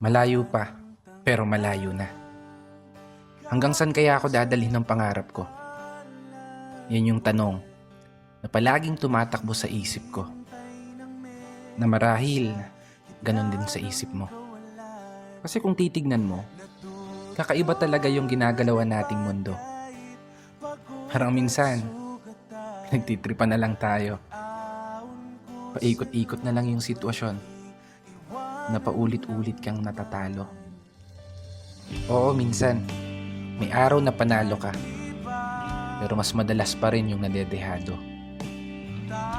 Malayo pa, pero malayo na. Hanggang saan kaya ako dadalhin ng pangarap ko? Yan yung tanong na palaging tumatakbo sa isip ko. Na marahil, ganun din sa isip mo. Kasi kung titignan mo, kakaiba talaga yung ginagalawan nating mundo. Parang minsan, nagtitripan na lang tayo. Paikot-ikot na lang yung sitwasyon na paulit-ulit kang natatalo. Oo, minsan, may araw na panalo ka, pero mas madalas pa rin yung nadedehado.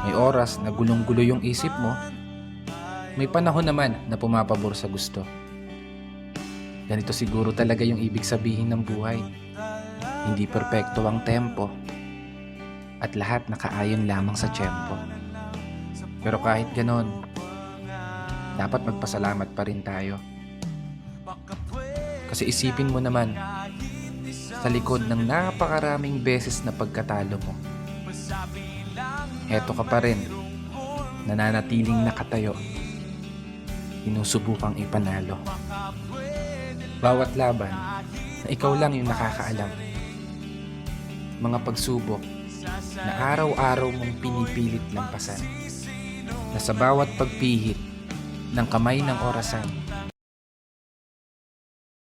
May oras na gulong-gulo yung isip mo, may panahon naman na pumapabor sa gusto. Ganito siguro talaga yung ibig sabihin ng buhay. Hindi perpekto ang tempo, at lahat nakaayon lamang sa tiyempo. Pero kahit ganon, dapat magpasalamat pa rin tayo. Kasi isipin mo naman, sa likod ng napakaraming beses na pagkatalo mo, eto ka pa rin, nananatiling nakatayo, sinusubukang ipanalo. Bawat laban na ikaw lang yung nakakaalam. Mga pagsubok na araw-araw mong pinipilit lampasan, na sa bawat pagpihit ng kamay ng orasan,